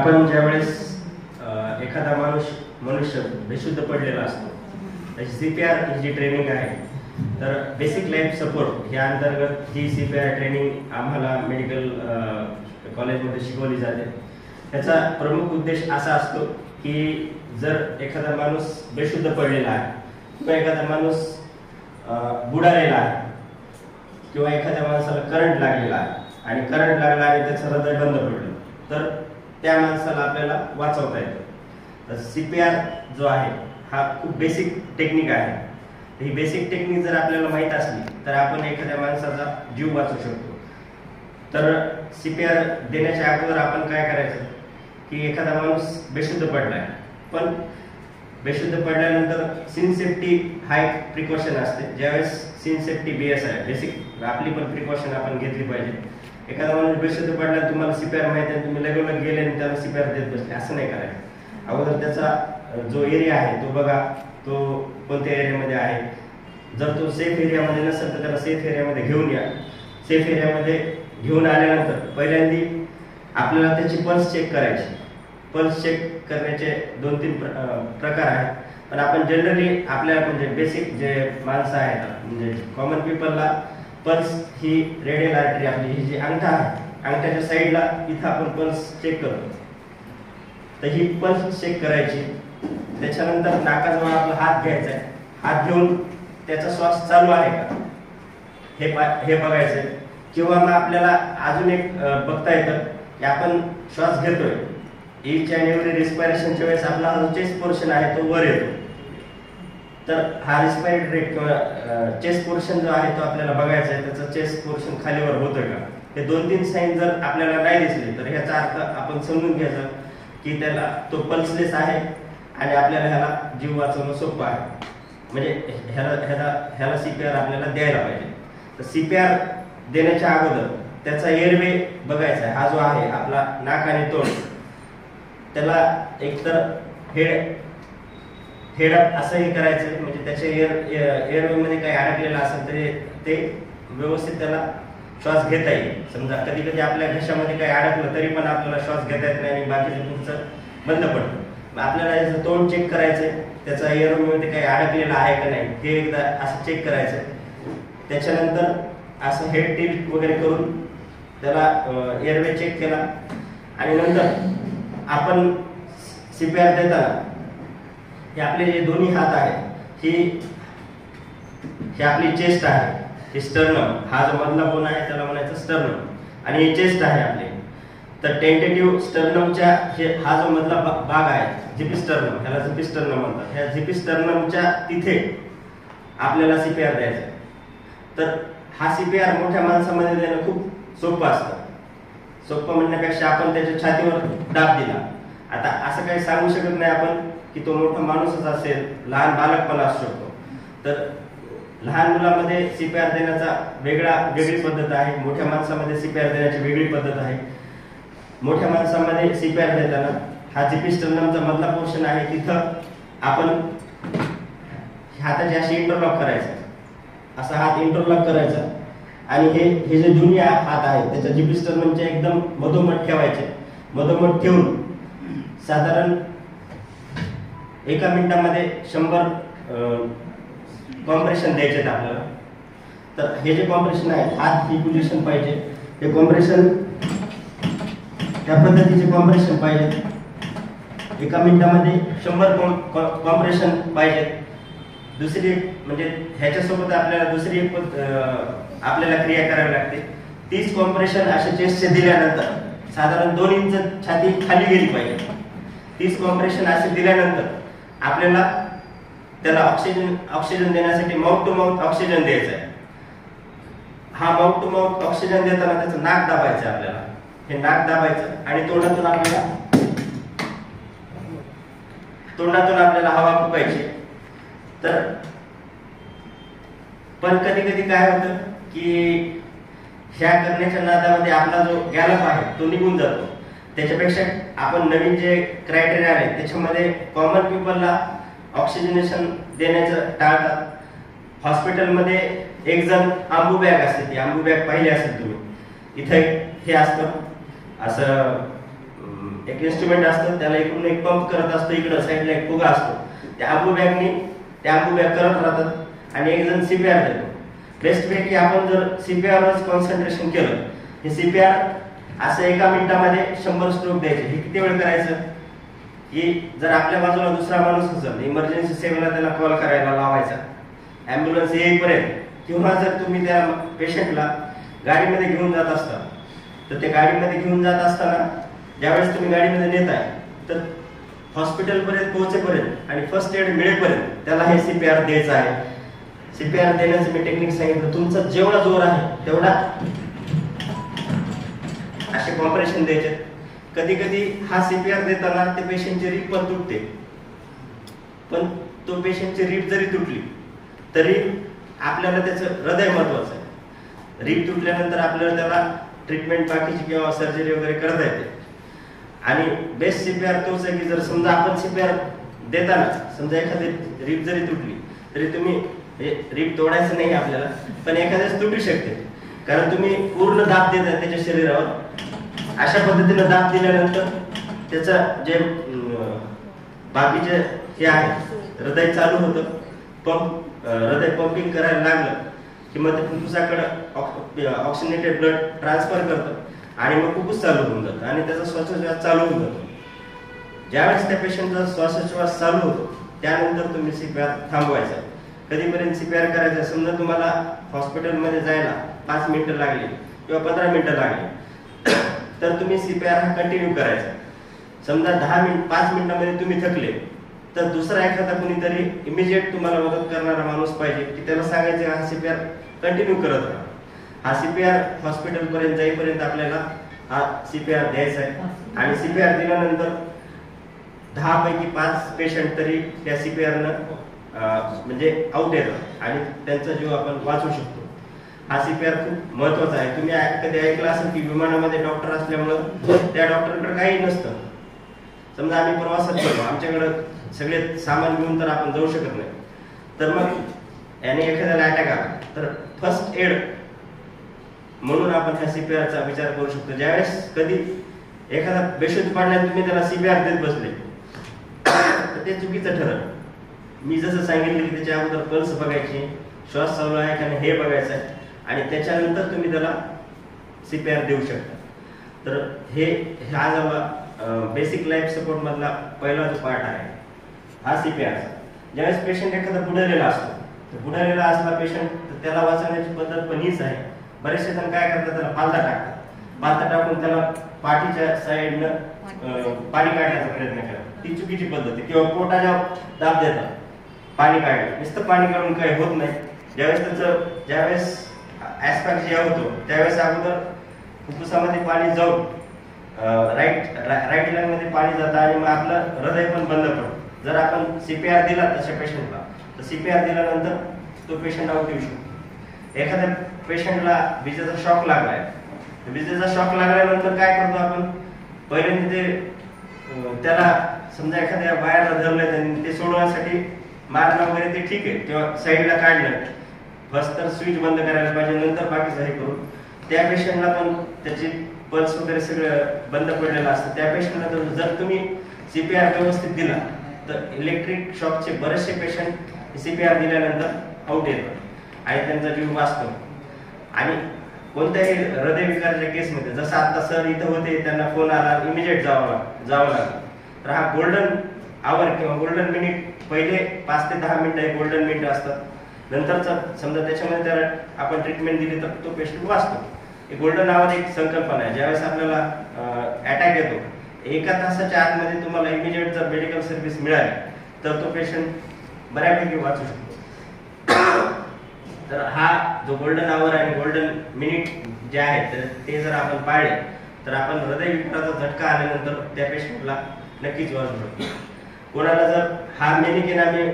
आपण ज्यावेळेस एखादा मनुष्य बेशुद्ध पडलेला असतो, त्याची CPR ही जी ट्रेनिंग आहे, तर बेसिक लाईफ सपोर्ट या अंतर्गत ही CPR ट्रेनिंग आम्हाला मेडिकल कॉलेजमध्ये शिकवली जाते. त्याचा प्रमुख उद्देश असा असतो की जर एखादा माणूस बेशुद्ध पडलेला आहे किंवा एखादा माणूस बुडालेला आहे किंवा एखाद्या माणसाला करंट लागलेला आहे आणि करंट लागला आणि त्याचं हृदय बंद पडलं, तर त्या माणसाला आपल्याला वाचवता येतं. तर CPR जो आहे हा खूप बेसिक टेक्निक आहे. ही बेसिक टेक्निक जर आपल्याला माहीत असली तर आपण एखाद्या माणसाचा जीव वाचवू शकतो. तर CPR देण्याच्या अगोदर आपण काय करायचं की एखादा माणूस बेशुद्ध पडलाय, पण बेशुद्ध पडल्यानंतर सीन सेफ्टी हा एक प्रिकॉशन असते. ज्यावेळेस सीन सेफ्टी BS आहे, बेसिक आपली पण प्रिकॉशन आपण घेतली पाहिजे. एखादा माणूस बेशुद्ध पडला, तुम्हाला CPR माहिती आहे, तुम्ही लगेच गेले आणि त्याला CPR देत बसले, असं नाही करायचं. अगोदर त्याचा जो एरिया आहे तो बघा, तो कोणत्या एरियामध्ये आहे. जर तो सेफ एरियामध्ये नसेल तर त्याला सेफ एरियामध्ये घेऊन या. सेफ एरियामध्ये घेऊन आल्यानंतर पहिल्यांदी आपल्याला त्याची पल्स चेक करायची. पल्स चेक करण्याचे 2-3 प्रकार आहेत, पण आपण जनरली आपल्या म्हणजे बेसिक जे माणसं आहेत, म्हणजे कॉमन पीपलला पल्स ही रेडियल आर्टरी आपली ही जी अंगठा आहे, अंगठ्याच्या साईडला इथं आपण पल्स चेक करतो. तर ही पल्स चेक करायची. त्याच्यानंतर नाकाजवळ आपला हात घ्यायचा आहे. हात घेऊन त्याचा श्वास चालू आहे का हे बघायचं. किंवा मग आपल्याला अजून एक बघता येतं की आपण श्वास घेतोय, ईच अँड एव्हरी रिस्पायरेशनच्या वेळेस आपला जो चेस्ट पोर्शन आहे तो वर येतो. तर हा रिस्पायरेटरी रेट किंवा चेस्ट पोर्शन जो आहे तो आपल्याला बघायचा आहे, त्याचा चेस्ट पोर्शन खालीवर होतोय का. हे 2-3 साईन जर आपल्याला नाही दिसले तर ह्याचा अर्थ आपण समजून घ्यायचा की त्याला तो पल्सलेस आहे आणि आपल्याला ह्याला जीव वाचवणं सोपं आहे. म्हणजे ह्याला CPR आपल्याला द्यायला पाहिजे. तर CPR देण्याच्या अगोदर त्याचा एअरवे बघायचा आहे. हा जो आहे आपला नाक आणि तोंड, त्याला एकतर हेड अप असंही करायचं, म्हणजे त्याच्या एअरवे मध्ये काही अडकलेलं असेल तरी ते व्यवस्थित त्याला श्वास घेता येईल. समजा कधी कधी आपल्या घशामध्ये काही अडकलं तरी पण आपल्याला श्वास घेता येत नाही आणि बाकीचं तुमचं बंद पडतं. आपल्याला याचं तोंड चेक करायचंय, त्याचा एअरवे मध्ये काही अडकलेलं आहे का नाही हे एकदा असं चेक करायचं. त्याच्यानंतर असं हेड टिल्ट वगैरे करून त्याला एअरवे चेक केला आणि नंतर आपण CPR देताना हे आपले जे दोन्ही हात आहेत, ही आपली चेस्ट आहे, हे स्टर्नम, हा जो मधला बोन आहे त्याला म्हणायचं स्टर्नम, आणि हे चेस्ट आहे आपले. तर टेंटेटिव्ह स्टर्नमच्या हा जो मधला भाग आहे झिपिस्टर्नम, ह्याला झिपिस्टर्नम म्हणतात. ह्या झिपिस्टर्नमच्या तिथे आपल्याला CPR द्यायचा. तर हा CPR मोठ्या माणसामध्ये देणं खूप सोपं असतं. सोपं म्हणण्यापेक्षा आपण त्याच्या छातीवर दाब दिला. आता असं काही सांगू शकत नाही आपण की तो मोठा माणूसच असेल, लहान बालक पण असू शकतो. तर लहान मुलामध्ये CPR देण्याचा वेगळी पद्धत आहे, मोठ्या माणसामध्ये CPR देण्याची वेगळी पद्धत आहे. मोठ्या माणसामध्ये CPR देताना हा झिपिस्टर्नमचा मधला पोर्शन आहे, तिथं आपण हाताची अशी इंटरलॉक करायचा, असा हात इंटरलॉक करायचा आणि हे जे जुनी हात आहे त्याच्या झिपिस्टर्नमच्या एकदम मधोमध ठेवायचे. मधोमध ठेवून साधारण 1 मिनिटामध्ये 100 कॉम्प्रेशन द्यायचे आपल्याला. तर हे जे कॉम्प्रेशन आहे, हात ही पोझिशन पाहिजे, हे कॉम्प्रेशन त्या पद्धतीचे कॉम्प्रेशन पाहिजे. 1 मिनिटामध्ये 100 कॉम्प्रेशन पाहिजे. दुसरी म्हणजे ह्याच्यासोबत आपल्याला दुसरी एक आपल्याला क्रिया करावी लागते. 30 कॉम्प्रेशन असे चेस्टचे दिल्यानंतर साधारण 2 इंच छाती खाली गेली पाहिजे. 30 कॉम्प्रेशन असे दिल्यानंतर आपल्याला त्याला ऑक्सिजन देण्यासाठी माउथ टू माउथ ऑक्सिजन द्यायचा आहे. हा माउथ टू माउथ ऑक्सिजन देताना त्याचं नाक दाबायचं आपल्याला. हे नाक दाबायचं आणि तोंडातून आपल्याला हवा फुकायची. तर पण कधी कधी काय होतं की ह्या करण्याच्या नादामध्ये आपला जो गॅलप आहे तो निघून जातो. त्याच्यापेक्षा आपण नवीन जे क्रायटेरिया आहे त्याच्यामध्ये कॉमन पीपलला ऑक्सिजनेशन देण्याचं टाळतात. हॉस्पिटलमध्ये एक जण आंबू बॅग असते, ती आंबू बॅग पाहिली असेल तुम्ही, इथे हे असतं असं एक इन्स्ट्रुमेंट असतं, त्याला इकडून एक पंप करत असतो, इकडं साईडला एक फुगा असतो, त्या अबू बॅगनी त्या अबू बॅग करत राहतात आणि एक जण सीपीआर देतो. बेस्ट पैकी आपण जर सीपीआरच कॉन्सन्ट्रेशन केलं, हे सीपीआर असं एका मिनिटामध्ये 100 स्ट्रोक द्यायचे. हे किती वेळ करायचं की जर आपल्या बाजूला दुसरा माणूस असेल, इमर्जन्सी सेवेला त्याला कॉल करायला लावायचा, ॲम्ब्युलन्स येईपर्यंत, किंवा जर तुम्ही त्या पेशंटला गाडीमध्ये घेऊन जात असता, तर त्या गाडीमध्ये घेऊन जात असताना ज्यावेळेस तुम्ही गाडीमध्ये नेताय, तर हॉस्पिटलपर्यंत पोहोचेपर्यंत आणि फर्स्ट एड मिळेपर्यंत त्याला हे सीपीआर द्यायचं आहे. सीपीआर देण्याचं मी टेक्निक सांगितलं. तुमचा जेवढा जोर आहे तेवढा असे कॉम्प्रेशन द्यायचे. कधी कधी हा सीपीआर देताना ते पेशंटची रीप पण तुटते, पण तो पेशंटची रीप जरी तुटली तरी आपल्याला त्याचं हृदय महत्वाचं आहे. रीप तुटल्यानंतर आपल्याला त्याला ट्रीटमेंट बाकीची किंवा सर्जरी वगैरे करता येते. आणि बेस्ट सीपीआर तोच आहे की जर समजा आपण सीपीआर देताना समजा एखादी रीप जरी तुटली तरी तुम्ही रीप तोडायचं नाही आपल्याला, पण एखाद्याच तुटू शकते, कारण तुम्ही पूर्ण दाब देताय त्याच्या शरीरावर. अशा पद्धतीने दाब दिल्यानंतर त्याचं जे बाकीचे हे आहे हृदय चालू होतं, हृदय पंपिंग करायला लागलं की मग ते फुफ्फुसाकडे ऑक्सिजनेटेड ब्लड ट्रान्सफर करतं आणि मग फुफ्फुस चालू होऊन जातं आणि त्याचा श्वासोच्छवास चालू होऊन जातो. ज्यावेळेस त्या पेशंटचा श्वासोच्छवास चालू होतो त्यानंतर तुम्ही सीपीआर थांबवायचा. कधीपर्यंत सीपीआर करायचा, समजा तुम्हाला हॉस्पिटलमध्ये जायला 5 मिनिटं लागली किंवा 15 मिनिटं लागली, तर तुम्ही सीपीआर हा कंटिन्यू करायचा. समजा 5 मिनिटांमध्ये तुम्ही थकले, तर दुसरा एखादा कोणीतरी इमिजिएट तुम्हाला मदत करणारा माणूस पाहिजे की त्याला सांगायचं हा सीपीआर कंटिन्यू करत राहा. हा सीपीआर हॉस्पिटलपर्यंत जाईपर्यंत आपल्याला हा सीपीआर द्यायचा आहे. आणि सीपीआर दिल्यानंतर 10 पैकी 5 पेशंट तरी त्या सीपीआरनं म्हणजे आउट येतात आणि त्यांचा जीव आपण वाचवू शकतो. हा सीपीआर खूप महत्वाचा आहे. तुम्ही कधी ऐकलं असेल की विमानामध्ये डॉक्टर असल्यामुळं त्या डॉक्टरकडे काही नसतं. समजा आम्ही प्रवासात करतो, आमच्याकडे सगळे सामान घेऊन तर आपण जाऊ शकत नाही, तर मग याने एखाद्याला अटॅक आला तर फर्स्ट एड म्हणून आपण ह्या सीपीआरचा विचार करू शकतो. ज्यावेळेस कधी एखादा बेशुद्ध पडल्याने तुम्ही त्याला सीपीआर देत बसले तर ते चुकीचं ठरलं. मी जसं सांगितलं की त्याच्या अगोदर पल्स बघायची, श्वास चालू आहे का हे बघायचं आहे आणि त्याच्यानंतर तुम्ही त्याला सीपीआर देऊ शकता. तर हे हा जो बेसिक लाईफ सपोर्ट मधला पहिला जो पार्ट आहे हा सीपीआरचा. ज्यावेळेस पेशंट एखादा बुडालेला असतो, तर बुडालेला असला पेशंट तर त्याला वाचवण्याची पद्धत पण हीच आहे. बरेचसे जण काय करतात, त्याला पालथा टाकतात, पालथा टाकून त्याला पाठीच्या साईडनं पाणी काढण्याचा प्रयत्न करतात. ती चुकीची पद्धत आहे. किंवा पोटाच्या दाब देतात पाणी काढलं, नुसतं पाणी काढून काही होत नाही. ज्यावेळेस ऍस्फॅक्सिया होतो त्यावेळेस अगोदर फुफ्फुसामध्ये पाणी जाऊन राईट लंग मध्ये पाणी जातं आणि मग आपलं हृदय पण बंद पडतं. जर आपण सीपीआर दिला तशा पेशंटला, तर सीपीआर दिल्यानंतर तो पेशंट आउट येऊ शकतो. एखाद्या पेशंटला विजेचा शॉक लागलाय, विजेचा शॉक लागल्यानंतर काय करतो आपण, पहिल्यांदा त्याला समजा एखाद्या वायरला धरलं त्यांनी ते सोडवण्यासाठी मारणं वगैरे ते ठीक आहे, किंवा साईडला काढलं, फर्स्ट तर स्विच बंद करायला पाहिजे, नंतर बाकीचं हे करून. त्या पेशंटला पण त्याची पल्स वगैरे सगळं बंद पडलेलं असतं. त्या पेशंटला जर तुम्ही सीपीआर व्यवस्थित दिला तर इलेक्ट्रिक शॉकचे बरेचसे पेशंट सीपीआर दिल्यानंतर आउट येतात आणि त्यांचा जीव वाचतो. आणि कोणत्याही हृदयविकाराच्या केसमध्ये जसं आता सर इथं होते, त्यांना फोन आला, इमिजिएट जावं लागलं, तर हा गोल्डन आवर किंवा गोल्डन मिनिट, पहिले 5 ते 10 मिनिटं हे गोल्डन मिनिट असतात. नंतरचा समजा त्याच्यामध्ये त्याला आपण ट्रीटमेंट दिली तर तो पेशंट वाचतो. हे गोल्डन आवर एक संकल्पना आहे. ज्यावेळेस आपल्याला अटॅक येतो, 1 तासाच्या आतमध्ये तुम्हाला इमिजिएट जर मेडिकल सर्व्हिस मिळाली तर तो पेशंट बऱ्यापैकी वाचू शकतो. तर हा जो गोल्डन आवर आणि गोल्डन मिनिट जे आहे तर ते जर आपण पाळले तर आपण हृदयविकाराचा झटका आल्यानंतर त्या पेशंटला नक्कीच वाचू शकतो. कोणाला जर हा मेनिकेन आम्ही